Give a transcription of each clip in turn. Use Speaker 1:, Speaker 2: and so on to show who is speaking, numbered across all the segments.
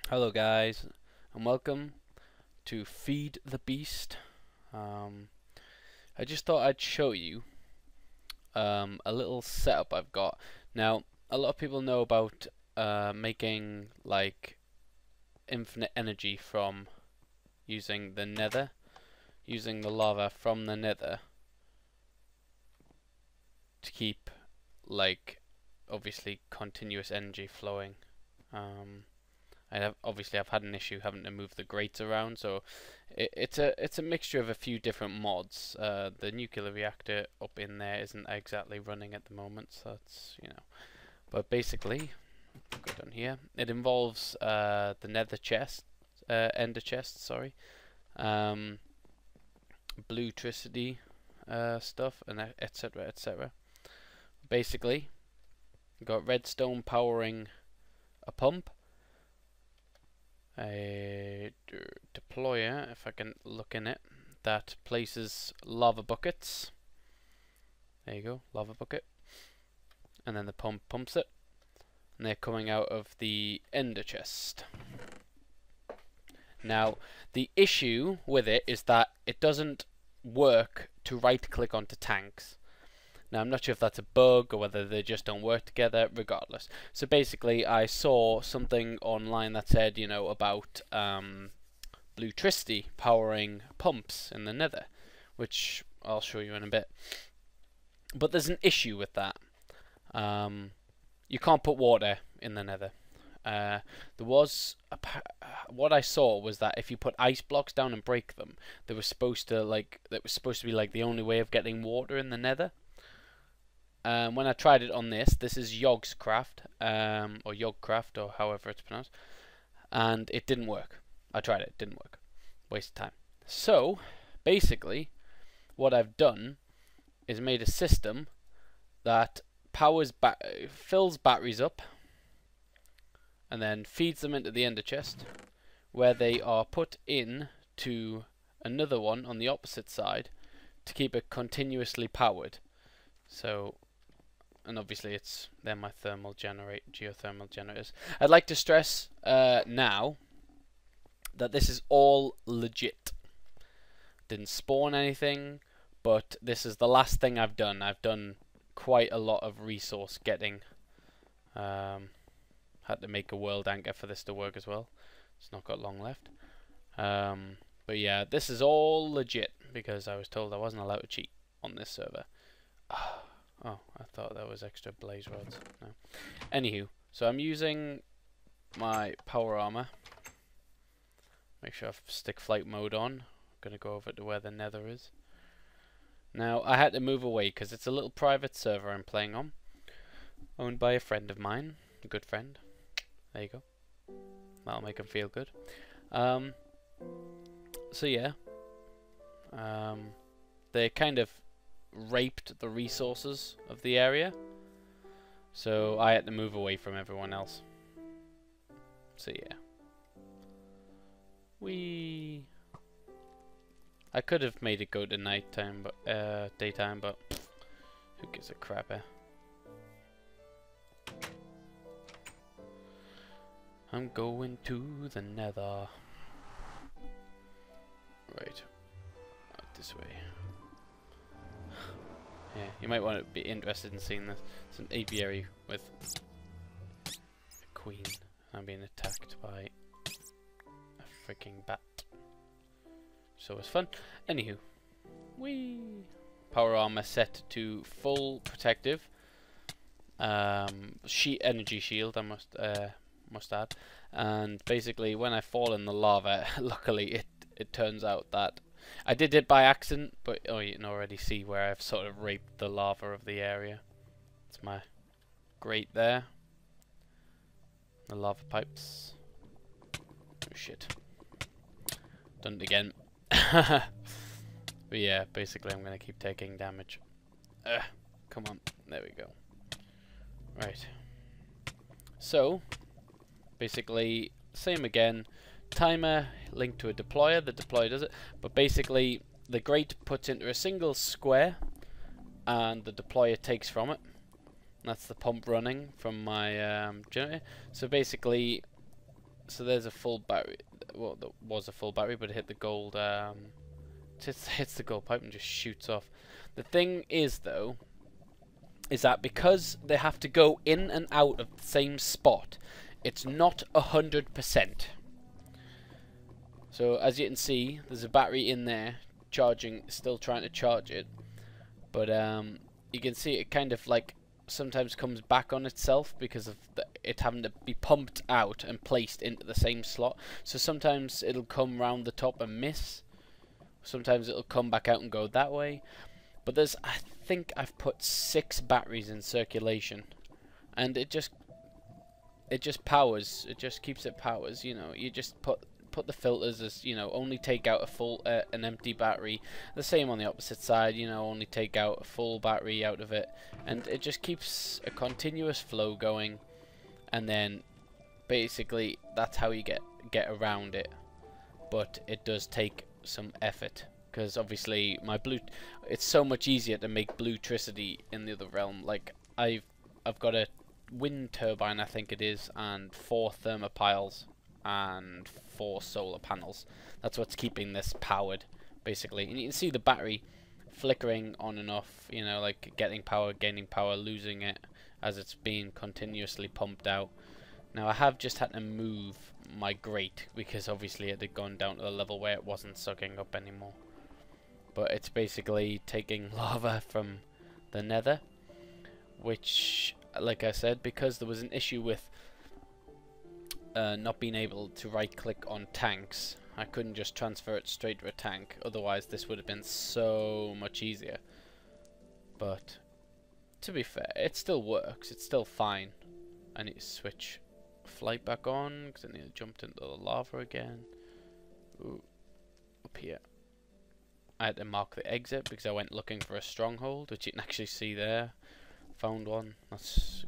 Speaker 1: Hello guys, and welcome to Feed the Beast. I just thought I'd show you a little setup I've got. Now, a lot of people know about making like infinite energy from using the Nether, using the lava from the Nether to keep like obviously continuous energy flowing. I've had an issue having to move the grates around, so it's a mixture of a few different mods. The nuclear reactor up in there isn't exactly running at the moment, so that's But basically, go down here. It involves the Nether chest, Ender chest, sorry, Blutricity stuff, and etc. etc. Basically, you've got redstone powering a pump. A deployer, if I can look in it, that places lava buckets. There you go, lava bucket. And then the pump pumps it. And they're coming out of the ender chest. Now, the issue with it is that it doesn't work to right click onto tanks. Now, I'm not sure if that's a bug or whether they just don't work together, regardless. So basically, I saw something online that said, about Blutricity powering pumps in the Nether, which I'll show you in a bit. But there's an issue with that. You can't put water in the Nether. What I saw was that if you put ice blocks down and break them, that was supposed to be like the only way of getting water in the Nether. When I tried it on this is Yogcraft, or Yogcraft, or however it's pronounced, and it didn't work. I tried it, didn't work. Waste of time. So, basically, what I've done is made a system that fills batteries up, and then feeds them into the ender chest, where they are put in to another one on the opposite side to keep it continuously powered. So, and obviously they're my geothermal generators. I'd like to stress now that this is all legit. Didn't spawn anything, but this is the last thing I've done. I've done quite a lot of resource getting. Had to make a world anchor for this to work as well. It's not got long left. But yeah, this is all legit because I was told I wasn't allowed to cheat on this server. Oh, I thought that was extra blaze rods. No. Anywho, so I'm using my power armor. Make sure I stick flight mode on. I'm gonna go over to where the Nether is. Now, I had to move away because it's a little private server I'm playing on, owned by a friend of mine, a good friend. There you go. That'll make him feel good. So yeah, they kind of raped the resources of the area, so I had to move away from everyone else. So yeah, I could have made it go to nighttime, but daytime, but who gives a crap? I'm going to the Nether. Right, out this way. Yeah, you might want to be interested in seeing this. It's an apiary with a queen. I'm being attacked by a freaking bat. So it's fun. Anywho, power armor set to full protective. Energy shield. I must add. And basically, when I fall in the lava, luckily it turns out that I did it by accident, but you can already see where I've sort of raped the lava of the area. It's my grate there. The lava pipes. Oh shit. Done it again. But yeah, basically I'm going to keep taking damage. Come on. There we go. Right. So, basically, same again. Timer linked to a deployer. The deployer does it, but basically the grate puts into a single square and the deployer takes from it. That's the pump running from my generator. So basically so there's a full battery. Well, there was a full battery, but it hit the gold. It hits the gold pipe and just shoots off. The thing is, though, is that because they have to go in and out of the same spot, it's not 100%. So as you can see, there's a battery in there charging, still trying to charge it, but you can see it kind of like sometimes comes back on itself because of it having to be pumped out and placed into the same slot. So sometimes it'll come round the top and miss, sometimes it'll come back out and go that way. But there's, I think I've put 6 batteries in circulation, and it just powers, it just keeps it powers, you know. You just put the filters as, you know, only take out a full an empty battery. The same on the opposite side, you know, only take out a full battery out of it, and it just keeps a continuous flow going. And then basically that's how you get around it. But it does take some effort, because obviously it's so much easier to make Blutricity in the other realm. Like I've got a wind turbine, I think it is, and 4 thermopiles and 4 solar panels. That's what's keeping this powered, basically. And you can see the battery flickering on and off, you know, like getting power, gaining power, losing it as it's being continuously pumped out. Now I have just had to move my grate because obviously it had gone down to the level where it wasn't sucking up anymore. But it's basically taking lava from the Nether, which, like I said, because there was an issue with not being able to right click on tanks, I couldn't just transfer it straight to a tank, otherwise this would have been so much easier. But to be fair, it still works, it's still fine. I need to switch flight back on because I nearly jumped into the lava again. Ooh, up here. I had to mark the exit because I went looking for a stronghold, which you can actually see there. Found one. That's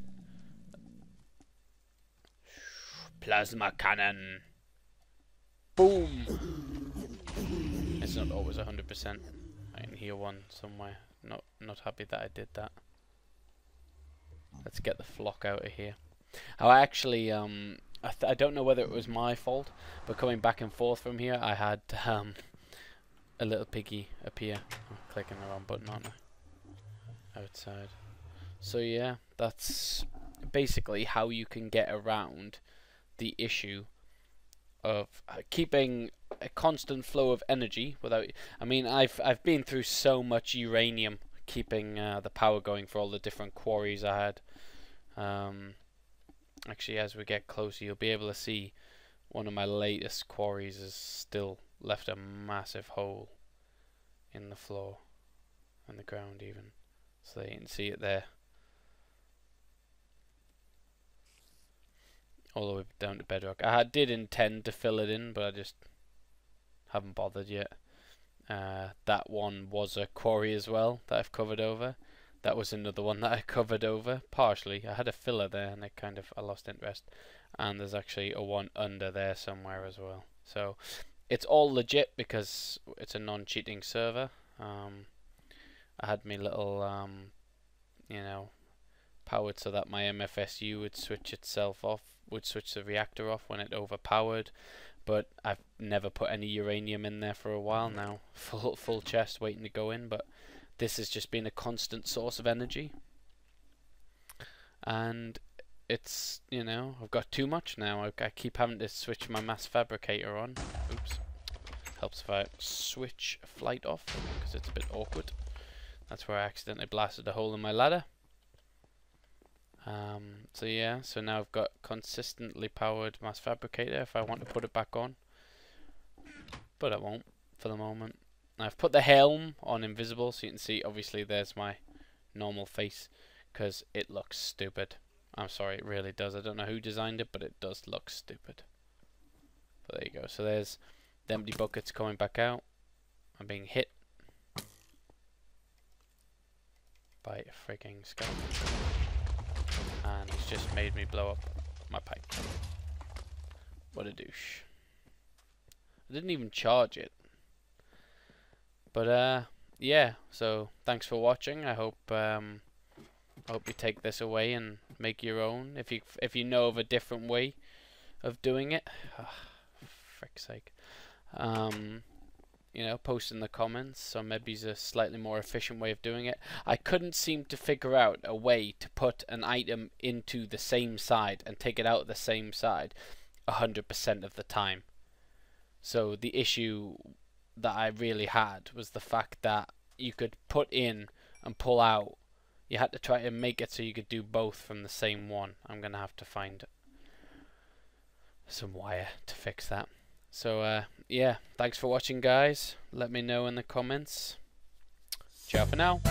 Speaker 1: plasma cannon. Boom. It's not always 100%. I can hear one somewhere. Not happy that I did that. Let's get the flock out of here. I actually I don't know whether it was my fault, but coming back and forth from here, I had a little piggy appear. I'm clicking the wrong button, aren't I? Outside. So yeah, that's basically how you can get around the issue of keeping a constant flow of energy without. I mean, I've been through so much uranium keeping the power going for all the different quarries I had. Actually, as we get closer, you'll be able to see one of my latest quarries has still left a massive hole in the floor and the ground even, so you can see it there. All the way down to bedrock. I did intend to fill it in, but I just haven't bothered yet. That one was a quarry as well that I've covered over. That was another one that I covered over partially. I had a filler there and I lost interest. And there's actually a one under there somewhere as well. So it's all legit because it's a non-cheating server. I had my little you know, powered so that my MFSU would switch itself off, would switch the reactor off when it overpowered. But I've never put any uranium in there for a while now. Full chest waiting to go in, but this has just been a constant source of energy. And it's, you know, I've got too much now. I keep having to switch my mass fabricator on. Oops. Helps if I switch flight off because it's a bit awkward. That's where I accidentally blasted a hole in my ladder. So yeah, so now I've got consistently powered mass fabricator if I want to put it back on, but I won't for the moment. I've put the helm on invisible so you can see obviously there's my normal face because it looks stupid. I'm sorry, it really does. I don't know who designed it, but it does look stupid. But there you go. So there's the empty buckets coming back out. I'm being hit by a freaking skeleton. And it's just made me blow up my pipe. What a douche. I didn't even charge it. But yeah, so thanks for watching. I hope you take this away and make your own. If you know of a different way of doing it. Oh, frick's sake. You know, post in the comments, so maybe it's a slightly more efficient way of doing it. I couldn't seem to figure out a way to put an item into the same side and take it out of the same side 100% of the time. So the issue that I really had was the fact that you could put in and pull out. You had to try to make it so you could do both from the same one. I'm gonna have to find some wire to fix that. So yeah, thanks for watching, guys. Let me know in the comments. Ciao for now.